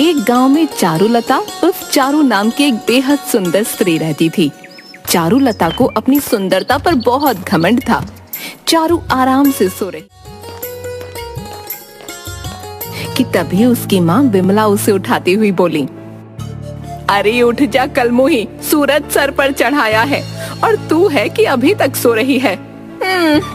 एक गांव में चारुलता उर्फ चारू नाम की एक बेहद सुंदर स्त्री रहती थी। चारुलता को अपनी सुंदरता पर बहुत घमंड था। चारू आराम से सो रही कि तभी उसकी माँ विमला उसे उठाती हुई बोली, अरे उठ जा कलमुही, सूरज सर पर चढ़ाया है और तू है कि अभी तक सो रही है।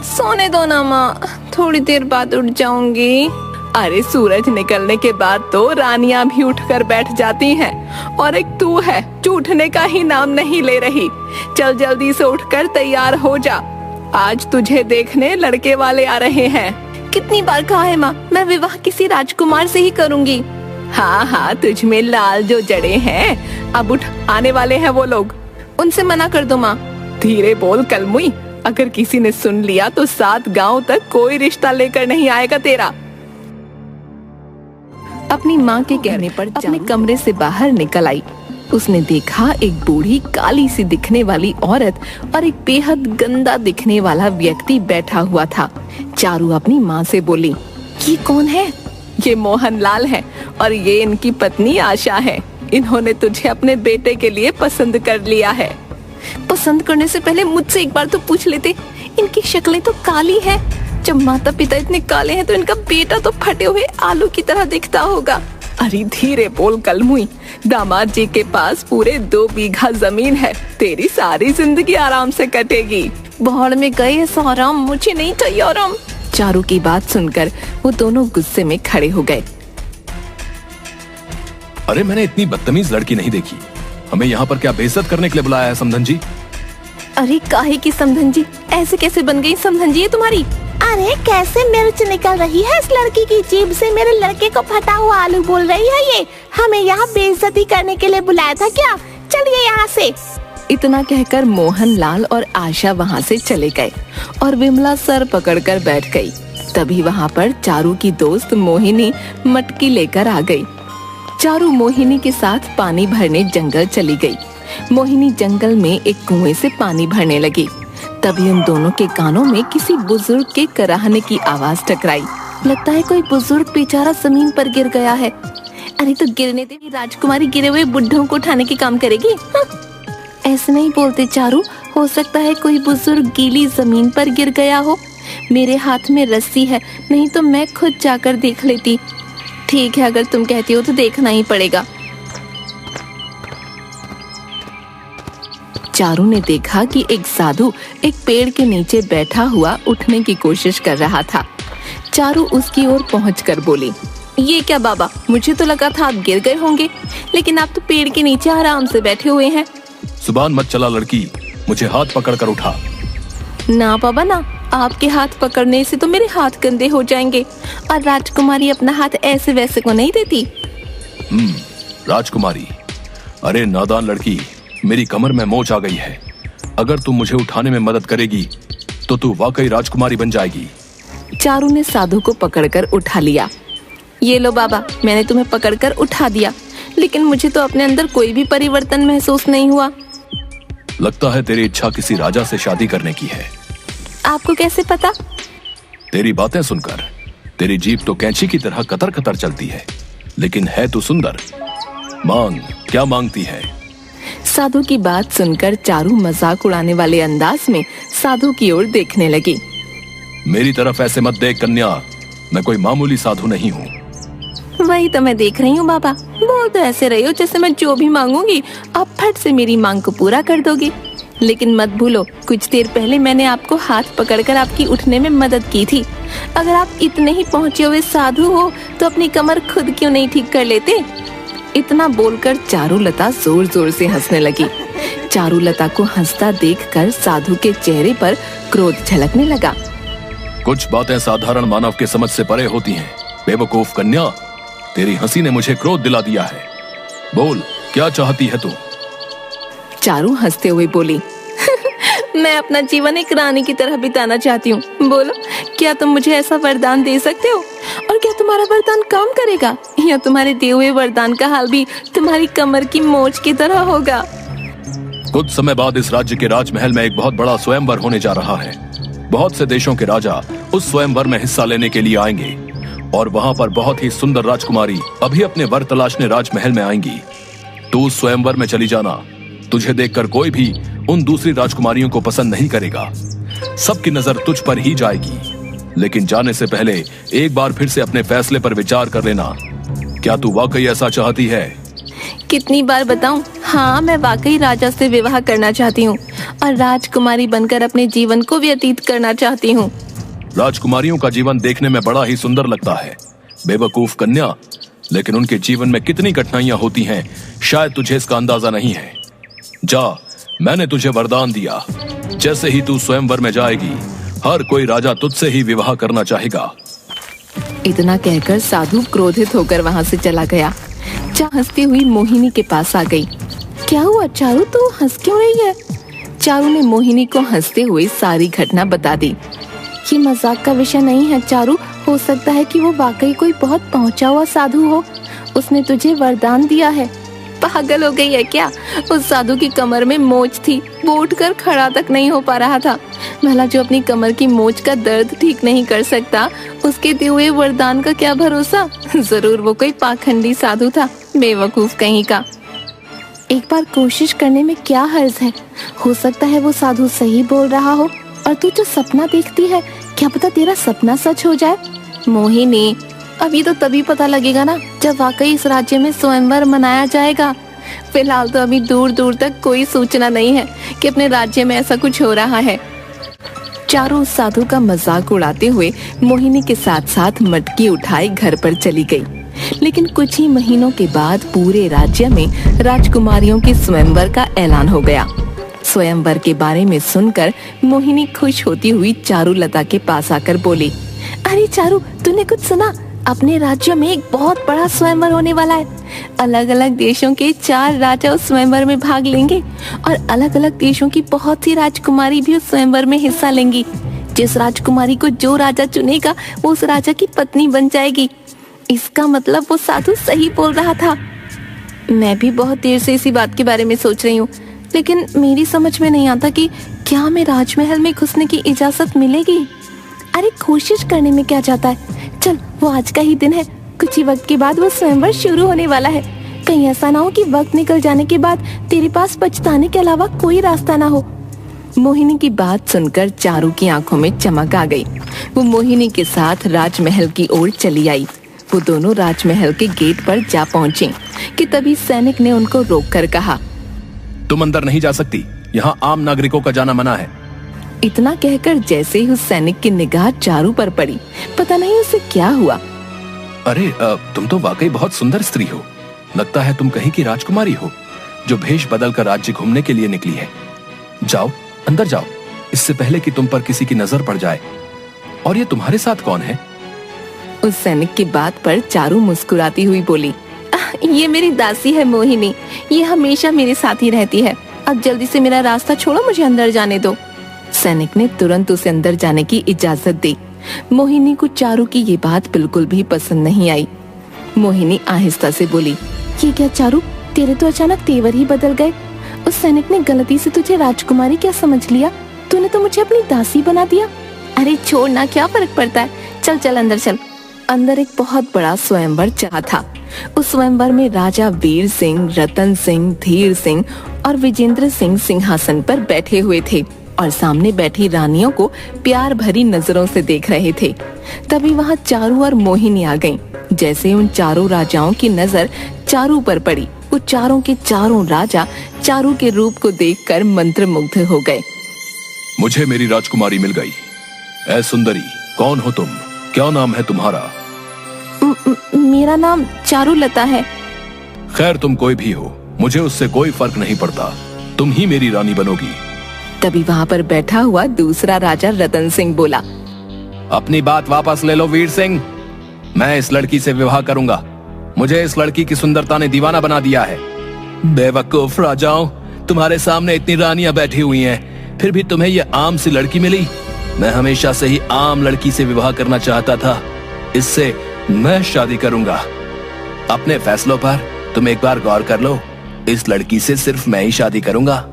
सोने दो ना माँ, थोड़ी देर बाद उठ जाऊंगी। अरे सूरज निकलने के बाद तो रानियां भी उठकर बैठ जाती हैं और एक तू है जो उठने का ही नाम नहीं ले रही। चल जल्दी से उठकर तैयार हो जा, आज तुझे देखने लड़के वाले आ रहे हैं। कितनी बार कहा है माँ, मैं विवाह किसी राजकुमार से ही करूंगी। हाँ हाँ, तुझ में लाल जो जड़े हैं, अब उठ, आने वाले हैं वो लोग, उनसे मना कर दो माँ। धीरे बोल कलमुई, अगर किसी ने सुन लिया तो 7 गांव तक कोई रिश्ता लेकर नहीं आएगा तेरा। अपनी माँ के कहने पर अपने कमरे से बाहर निकल आई। उसने देखा एक बूढ़ी काली सी दिखने वाली औरत और एक बेहद गंदा दिखने वाला व्यक्ति बैठा हुआ था। चारू अपनी माँ से बोली, ये कौन है? ये मोहनलाल है और ये इनकी पत्नी आशा है। इन्होंने तुझे अपने बेटे के लिए पसंद कर लिया है। पसंद करने से पहले मुझसे एक बार तो पूछ लेते, इनकी शक्लें तो काली है। जब माता पिता इतने काले हैं तो इनका बेटा तो फटे हुए आलू की तरह दिखता होगा। अरे धीरे बोल कलमुई, दामाद जी के पास पूरे 2 बीघा जमीन है, तेरी सारी जिंदगी आराम से कटेगी। बाहर में गए ऐसा आराम मुझे नहीं चाहिए आराम। चारू की बात सुनकर वो दोनों गुस्से में खड़े हो गए। अरे मैंने इतनी बदतमीज लड़की नहीं देखी। हमें यहाँ पर क्या बेइज्जत करने के लिए बुलाया है समधन जी? अरे काहे की समधन जी, ऐसे कैसे बन गई समधन जी ये तुम्हारी? अरे कैसे मिर्च निकल रही है इस लड़की की जीभ से, मेरे लड़के को फटा हुआ आलू बोल रही है ये। हमें यहाँ बेइज्जती करने के लिए बुलाया था क्या? चलिए यहाँ से। इतना कहकर मोहनलाल और आशा वहाँ से चले गए और विमला सर पकड़कर बैठ गई। तभी वहाँ पर चारू की दोस्त मोहिनी मटकी लेकर आ गई। चारू मोहिनी के साथ पानी भरने जंगल चली गई। मोहिनी जंगल में एक कुएं से पानी भरने लगी। तभी उन दोनों के कानों में किसी बुजुर्ग के कराहने की आवाज टकराई। लगता है कोई बुजुर्ग बेचारा जमीन पर गिर गया है। अरे तो गिरने दे, राजकुमारी गिरे हुए बुढ़ों को उठाने के काम करेगी। ऐसे नहीं बोलते चारू, हो सकता है कोई बुजुर्ग गीली जमीन पर गिर गया हो। मेरे हाथ में रस्सी है, नहीं तो मैं खुद जाकर देख लेती। ठीक है, अगर तुम कहती हो तो देखना ही पड़ेगा। चारू ने देखा कि एक साधु एक पेड़ के नीचे बैठा हुआ उठने की कोशिश कर रहा था। चारू उसकी ओर पहुंचकर बोली, ये क्या बाबा, मुझे तो लगा था आप गिर गए होंगे, लेकिन आप तो पेड़ के नीचे आराम से बैठे हुए हैं। जुबान मत चला लड़की, मुझे हाथ पकड़कर उठा। ना बाबा ना, आपके हाथ पकड़ने से तो मेरे हाथ गंदे हो जाएंगे और राजकुमारी अपना हाथ ऐसे वैसे को नहीं देती। राजकुमारी? अरे नादान लड़की, मेरी कमर में मोच आ गई है। अगर तुम मुझे उठाने में मदद करेगी तो तू वाकई राजकुमारी बन जाएगी। चारू ने साधु को पकड़कर उठा लिया। ये लो बाबा, मैंने तुम्हें पकड़कर उठा दिया, लेकिन मुझे तो अपने अंदर कोई भी परिवर्तन महसूस नहीं हुआ। लगता है तेरी इच्छा किसी राजा से शादी करने की है। आपको कैसे पता? तेरी बातें सुनकर। तेरी जीभ तो कैंची की तरह कतर कतर चलती है, लेकिन है तू सुंदर। मांग, क्या मांगती है? साधु की बात सुनकर चारू मजाक उड़ाने वाले अंदाज में साधु की ओर देखने लगी। मेरी तरफ ऐसे मत देख कन्या, मैं कोई मामूली साधु नहीं हूँ। वही तो मैं देख रही हूँ बाबा, बोल तो ऐसे रही हो जैसे मैं जो भी मांगूंगी आप फट से मेरी मांग को पूरा कर दोगी। लेकिन मत भूलो, कुछ देर पहले मैंने आपको हाथ पकड़कर आपकी उठने में मदद की थी। अगर आप इतने ही पहुँचे हुए साधु हो तो अपनी कमर खुद क्यों नहीं ठीक कर लेते? इतना बोलकर चारुलता जोर जोर से हंसने लगी। चारुलता को हंसता देखकर साधु के चेहरे पर क्रोध झलकने लगा। कुछ बातें साधारण मानव के समझ से परे होती हैं। बेवकूफ कन्या, तेरी हंसी ने मुझे क्रोध दिला दिया है। बोल, क्या चाहती है तू? चारू हंसते हुए बोली, मैं अपना जीवन एक रानी की तरह बिताना चाहती हूँ। बोलो, क्या तुम मुझे ऐसा वरदान दे सकते हो? और क्या तुम्हारा वरदान काम करेगा, या तुम्हारे दिए हुए वरदान का हाल भी तुम्हारी कमर की मोच की तरह होगा? कुछ समय बाद इस राज्य के राजमहल में एक बहुत बड़ा स्वयंवर होने जा रहा है। बहुत से देशों के राजा उस स्वयंवर में हिस्सा लेने के लिए आएंगे और वहां पर बहुत ही सुंदर राजकुमारी अभी अपने वर तलाशने राजमहल में आएंगी। तू स्वयंवर में चली जाना। तुझे देखकर कोई भी उन दूसरी राजकुमारियों को पसंद नहीं करेगा। सबकी नजर तुझ पर ही जाएगी। लेकिन जाने से पहले एक बार फिर से अपने फैसले पर विचार कर लेना। क्या तू वाकई ऐसा चाहती है? कितनी बार बताऊं? हाँ, मैं वाकई राजा से विवाह करना चाहती हूँ और राजकुमारी बनकर अपने जीवन को व्यतीत करना चाहती हूँ। राजकुमारियों का जीवन देखने में बड़ा ही सुंदर लगता है, बेवकूफ कन्या, लेकिन उनके जीवन में कितनी कठिनाइयां होती हैं, शायद तुझे इसका अंदाजा नहीं है। जा, मैंने तुझे वरदान दिया, जैसे ही तू स्वयंवर में जाएगी, हर कोई राजा तुझसे ही विवाह करना चाहेगा। इतना कहकर साधु क्रोधित होकर वहाँ से चला गया। चारू हंसती हुई मोहिनी के पास आ गई। क्या हुआ चारू, तू हंस क्यों रही है? चारू ने मोहिनी को हंसते हुए सारी घटना बता दी। ये मजाक का विषय नहीं है चारू, हो सकता है कि वो वाकई कोई बहुत पहुंचा हुआ साधु हो। उसने तुझे वरदान दिया है। पागल हो गई है क्या? उस साधु की कमर में मोच थी, वो उठकर खड़ा तक नहीं हो पा रहा था। भला जो अपनी कमर की मोच का दर्द ठीक नहीं कर सकता, उसके दिए हुए वरदान का क्या भरोसा? जरूर वो कोई पाखंडी साधु था, बेवकूफ कहीं का। एक बार कोशिश करने में क्या हर्ज है? हो सकता है वो साधु सही बोल रहा हो और तू जो सपना देखती है, क्या पता तेरा सपना सच हो जाए। मोहिनी, अभी तो तभी पता लगेगा ना जब वाकई इस राज्य में स्वयंवर मनाया जाएगा। फिलहाल तो अभी दूर दूर तक कोई सूचना नहीं है कि अपने राज्य में ऐसा कुछ हो रहा है। चारू उस साधु का मजाक उड़ाते हुए मोहिनी के साथ साथ मटकी उठाए घर पर चली गई। लेकिन कुछ ही महीनों के बाद पूरे राज्य में राजकुमारियों के स्वयंवर का ऐलान हो गया। स्वयंवर के बारे में सुनकर मोहिनी खुश होती हुई चारुलता के पास आकर बोली, अरे चारू, तूने कुछ सुना? अपने राज्य में एक बहुत बड़ा स्वयंवर होने वाला है। अलग अलग देशों के 4 राजा उस स्वयंवर में भाग लेंगे और अलग अलग देशों की बहुत सी राजकुमारी भी उस स्वयंवर में हिस्सा लेंगी। जिस राजकुमारी को जो राजा चुनेगा वो उस राजा की पत्नी बन जाएगी। इसका मतलब वो साधु सही बोल रहा था। मैं भी बहुत देर से इसी बात के बारे में सोच रही हूँ, लेकिन मेरी समझ में नहीं आता कि क्या हमें राजमहल में घुसने की इजाजत मिलेगी। अरे कोशिश करने में क्या जाता है, चल वो आज का ही दिन है। कुछ ही वक्त के बाद वो स्वयंवर शुरू होने वाला है। कहीं ऐसा ना हो कि वक्त निकल जाने के बाद तेरे पास पछताने के अलावा कोई रास्ता ना हो। मोहिनी की बात सुनकर चारू की आंखों में चमक आ गई। वो मोहिनी के साथ राजमहल की ओर चली आई। वो दोनों राजमहल के गेट पर जा पहुँचे कि तभी सैनिक ने उनको रोककर कहा, तुम अंदर नहीं जा सकती, यहाँ आम नागरिकों का जाना मना है। इतना कहकर जैसे ही उस सैनिक की निगाह चारू पर पड़ी, पता नहीं उसे क्या हुआ। अरे तुम तो वाकई बहुत सुंदर स्त्री हो। लगता है तुम कहीं की राजकुमारी हो जो भेष बदल कर राज्य घूमने के लिए निकली है। जाओ अंदर जाओ, इससे पहले कि तुम पर किसी की नजर पड़ जाए। और ये तुम्हारे साथ कौन है? उस सैनिक की बात पर चारू मुस्कुराती हुई बोली, ये मेरी दासी है मोहिनी। ये हमेशा मेरे साथ ही रहती है। अब जल्दी से मेरा रास्ता छोड़ो, मुझे अंदर जाने दो। सैनिक ने तुरंत उसे अंदर जाने की इजाजत दी। मोहिनी को चारू की ये बात बिल्कुल भी पसंद नहीं आई। मोहिनी आहिस्ता से बोली, ये क्या चारू, तेरे तो अचानक तेवर ही बदल गए। उस सैनिक ने गलती से तुझे राजकुमारी क्या समझ लिया? तूने तो मुझे अपनी दासी बना दिया। अरे छोड़ ना, क्या फर्क पड़ता है, चल चल अंदर चल। अंदर एक बहुत बड़ा स्वयंवर चला था। उस स्वयंवर में राजा वीर सिंह, रतन सिंह, धीर सिंह और विजेंद्र सिंह सिंहासन पर बैठे हुए थे और सामने बैठी रानियों को प्यार भरी नजरों से देख रहे थे। तभी वहाँ चारू और मोहिनी आ गईं। जैसे उन चारों राजाओं की नजर चारू पर पड़ी, वो चारों के चारों राजा चारू के रूप को देखकर मंत्रमुग्ध हो गए। मुझे मेरी राजकुमारी मिल गई। ऐ सुंदरी, कौन हो तुम? क्या नाम है तुम्हारा? मेरा नाम चारुलता है। खैर तुम कोई भी हो, मुझे उससे कोई फर्क नहीं पड़ता। तुम ही मेरी रानी बनोगी। तभी वहाँ पर बैठा हुआ दूसरा राजा रतन सिंह बोला, अपनी बात वापस ले लो वीर सिंह। मैं इस लड़की से विवाह करूंगा। मुझे इस लड़की की सुंदरता ने दीवाना बना दिया है। बेवकूफ राजाओं, तुम्हारे सामने इतनी रानियां बैठी हुई हैं, फिर भी तुम्हें ये आम सी लड़की मिली। मैं हमेशा से ही आम लड़की से विवाह करना चाहता था। इससे मैं शादी करूंगा। अपने फैसलों पर तुम एक बार गौर कर लो। इस लड़की से सिर्फ मैं ही शादी करूंगा।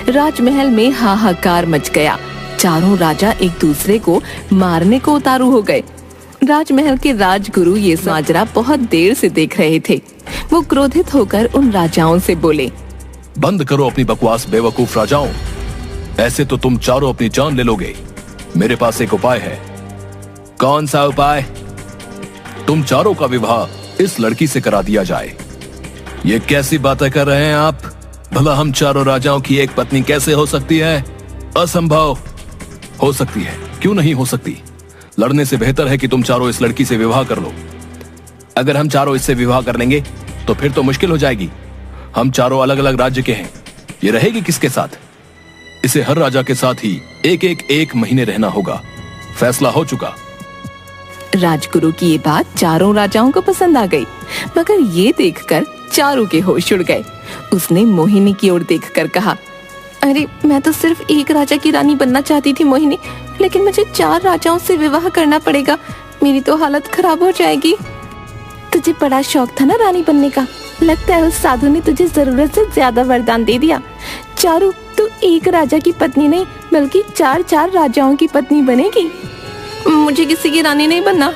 राजमहल में हाहाकार मच गया। चारों राजा एक दूसरे को मारने को उतारू हो गए। राजमहल के राजगुरु ये माजरा बहुत देर से देख रहे थे। वो क्रोधित होकर उन राजाओं से बोले, बंद करो अपनी बकवास बेवकूफ राजाओं। ऐसे तो तुम चारों अपनी जान ले लोगे। मेरे पास एक उपाय है। कौन सा उपाय? तुम चारों का विवाह इस लड़की से करा दिया जाए। ये कैसी बातें कर रहे हैं आप? भला हम चारों राजाओं की एक पत्नी कैसे हो सकती है? असंभव। हो सकती है, क्यों नहीं हो सकती? लड़ने से बेहतर है कि तुम चारों इस लड़की से विवाह कर लो। अगर हम चारों इससे विवाह कर लेंगे तो फिर तो मुश्किल हो जाएगी। हम चारों अलग अलग राज्य के हैं। ये रहेगी किसके साथ? इसे हर राजा के साथ ही एक महीने रहना होगा। फैसला हो चुका। राजगुरु की ये बात चारों राजाओं को पसंद आ गई, मगर ये देखकर चारों के होश उड़ गए। उसने मोहिनी की ओर देखकर कहा, अरे मैं तो सिर्फ एक राजा की रानी बनना चाहती थी मोहिनी, लेकिन मुझे 4 राजाओं से विवाह करना पड़ेगा। मेरी तो हालत खराब हो जाएगी। तुझे बड़ा शौक था ना रानी बनने का। लगता है उस साधु ने तुझे जरूरत से ज्यादा वरदान दे दिया। चारू, तू एक राजा की पत्नी नहीं बल्कि 4 राजाओं की पत्नी बनेगी। मुझे किसी की रानी नहीं बनना।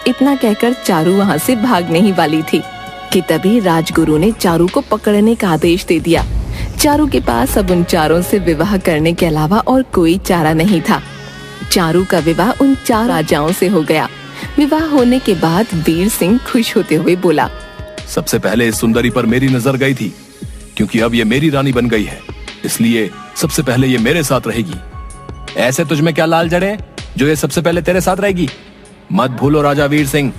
इतना कहकर चारू वहाँ से भागने ही वाली थी कि तभी राजगुरु ने चारू को पकड़ने का आदेश दे दिया। चारू के पास अब उन चारों से विवाह करने के अलावा और कोई चारा नहीं था। चारू का विवाह उन 4 राजाओं से हो गया। विवाह होने के बाद वीर सिंह खुश होते हुए बोला, सबसे पहले इस सुंदरी पर मेरी नजर गई थी, क्योंकि अब ये मेरी रानी बन गई है, इसलिए सबसे पहले ये मेरे साथ रहेगी। ऐसे तुझमें क्या लाल जड़े जो ये सबसे पहले तेरे साथ रहेगी? मत भूलो राजा वीर सिंह,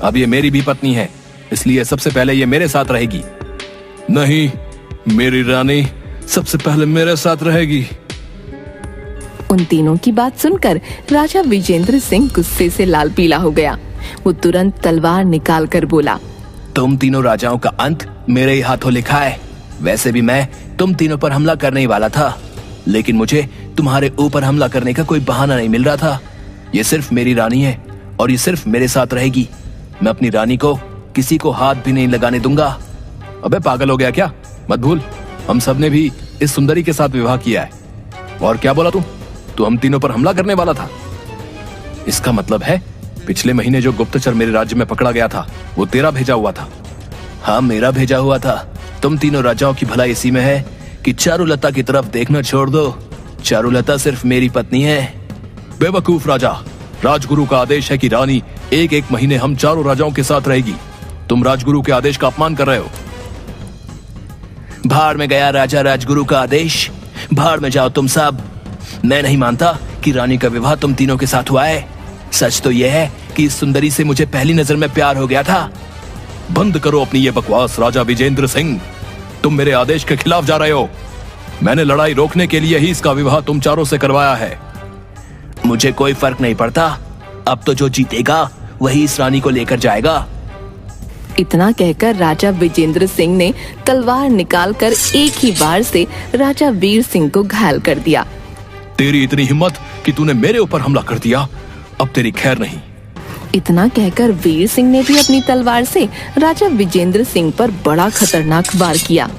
अब ये मेरी भी पत्नी है, इसलिए सबसे पहले ये मेरे साथ रहेगी। नहीं, मेरी रानी सबसे पहले मेरे साथ रहेगी। उन तीनों की बात सुनकर राजा विजेंद्र सिंह गुस्से से लाल पीला हो गया। वो तुरंत तलवार निकाल कर बोला, तुम तीनों राजाओं का अंत मेरे ही हाथों लिखा है। वैसे भी मैं तुम तीनों पर हमला करने ही वाला था, लेकिन मुझे तुम्हारे ऊपर हमला करने का कोई बहाना नहीं मिल रहा था। ये सिर्फ मेरी रानी है और ये सिर्फ मेरे साथ रहेगी। मैं अपनी रानी को किसी को हाथ भी नहीं लगाने दूंगा। अबे पागल हो गया क्या? मत भूल, हम सब ने भी इस सुंदरी के साथ विवाह किया है। और क्या बोला तू हम तीनों पर हमला करने वाला था? इसका मतलब है पिछले महीने जो गुप्तचर मेरे राज्य में पकड़ा गया था वो तेरा भेजा हुआ था। हाँ, मेरा भेजा हुआ था। तुम तीनों राजाओं की भलाई इसी में है कि चारुलता की तरफ देखना छोड़ दो। चारुलता सिर्फ मेरी पत्नी है। बेवकूफ राजा, राजगुरु का आदेश है कि रानी एक महीने हम चारों राजाओं के साथ रहेगी। तुम राजगुरु के आदेश का अपमान कर रहे हो। भाड़ में गया राजा राजगुरु का आदेश। भाड़ में जाओ तुम सब। मैं नहीं मानता कि रानी का विवाह तुम तीनों के साथ हुआ है। सच तो यह है कि इस सुंदरी से मुझे पहली नजर में प्यार हो गया था। बंद करो अपनी ये बकवास राजा विजेंद्र सिंह। तुम मेरे आदेश के खिलाफ जा रहे हो। मैंने लड़ाई रोकने के लिए ही इसका विवाह तुम चारों से करवाया है। मुझे कोई फर्क नहीं पड़ता। अब तो जो जीतेगा वही इस रानी को लेकर जाएगा। इतना कहकर राजा विजेंद्र सिंह ने तलवार निकालकर एक ही बार से राजा वीर सिंह को घायल कर दिया। तेरी इतनी हिम्मत कि तूने मेरे ऊपर हमला कर दिया, अब तेरी खैर नहीं। इतना कहकर वीर सिंह ने भी अपनी तलवार से राजा विजेंद्र सिंह पर बड़ा खतरनाक वार किया।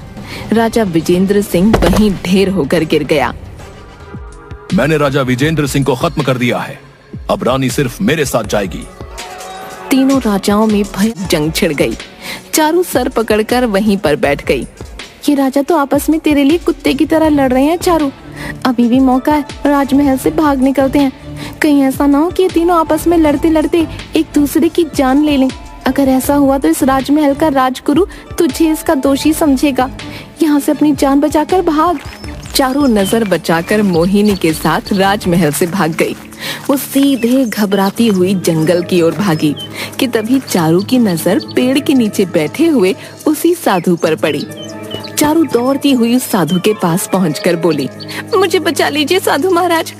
राजा विजेंद्र सिंह वहीं ढेर होकर गिर गया। मैंने राजा विजेंद्र सिंह को खत्म कर दिया है। अब रानी सिर्फ मेरे साथ जाएगी। तीनों राजाओं में भयानक जंग छिड़ गई। चारू सर पकड़कर वहीं पर बैठ गई। ये राजा तो आपस में तेरे लिए कुत्ते की तरह लड़ रहे हैं चारू। अभी भी मौका है, राजमहल से भाग निकलते हैं। कहीं ऐसा ना हो कि ये तीनों आपस में लड़ते लड़ते एक दूसरे की जान ले लें। अगर ऐसा हुआ तो इस राजमहल का राजगुरु तुझे इसका दोषी समझेगा। यहाँ से अपनी जान बचाकर भाग। चारू नजर बचाकर मोहिनी के साथ राजमहल से भाग गई। वो सीधे घबराती हुई जंगल की ओर भागी कि तभी चारू की नजर पेड़ के नीचे बैठे हुए उसी साधु पर पड़ी। चारू दौड़ती हुई उस साधु के पास पहुंचकर बोली, मुझे बचा लीजिए साधु महाराज।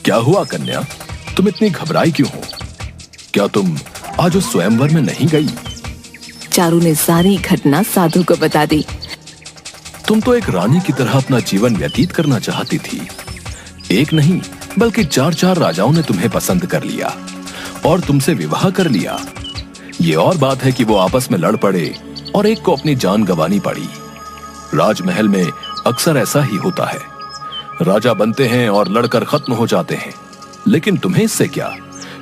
क्या हुआ कन्या, तुम इतनी घबराई क्यों हो? क्या तुम आज उस स्वयंवर में नहीं गई? चारू ने सारी घटना साधु को बता दी। तुम तो एक रानी की तरह अपना जीवन व्यतीत करना चाहती थी। एक नहीं बल्कि 4 राजाओं ने तुम्हें पसंद कर लिया और तुमसे विवाह कर लिया। ये और बात है कि वो आपस में लड़ पड़े और एक को अपनी जान गंवानी पड़ी। राजमहल में अक्सर ऐसा ही होता है। राजा बनते हैं और लड़कर खत्म हो जाते हैं। लेकिन तुम्हें इससे क्या?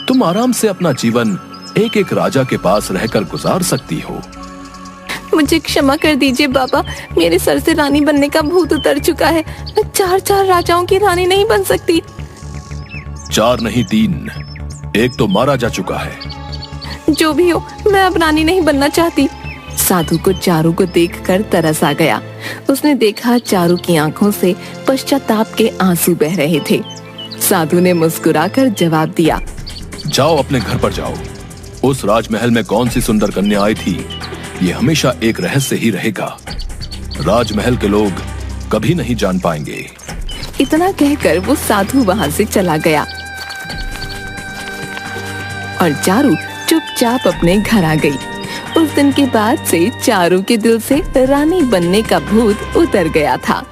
तुम आराम से अपना जीवन एक एक राजा के पास रहकर गुजार सकती हो। मुझे क्षमा कर दीजिए बाबा, मेरे सर से रानी बनने का भूत उतर चुका है। मैं 4 राजाओं की रानी नहीं बन सकती। 4 नहीं 3, एक तो मारा जा चुका है। जो भी हो, मैं अब रानी नहीं बनना चाहती। साधु को चारू को देखकर तरस आ गया। उसने देखा चारू की आंखों से पश्चाताप के आंसू बह रहे थे। साधु ने मुस्कुराकर जवाब दिया, जाओ अपने घर पर जाओ। उस राजमहल में कौन सी सुंदर कन्या आई थी, ये हमेशा एक रहस्य ही रहेगा। राजमहल के लोग कभी नहीं जान पाएंगे। इतना कहकर वो साधु वहां से चला गया और चारू चुपचाप अपने घर आ गई। उस दिन के बाद से चारू के दिल से रानी बनने का भूत उतर गया था।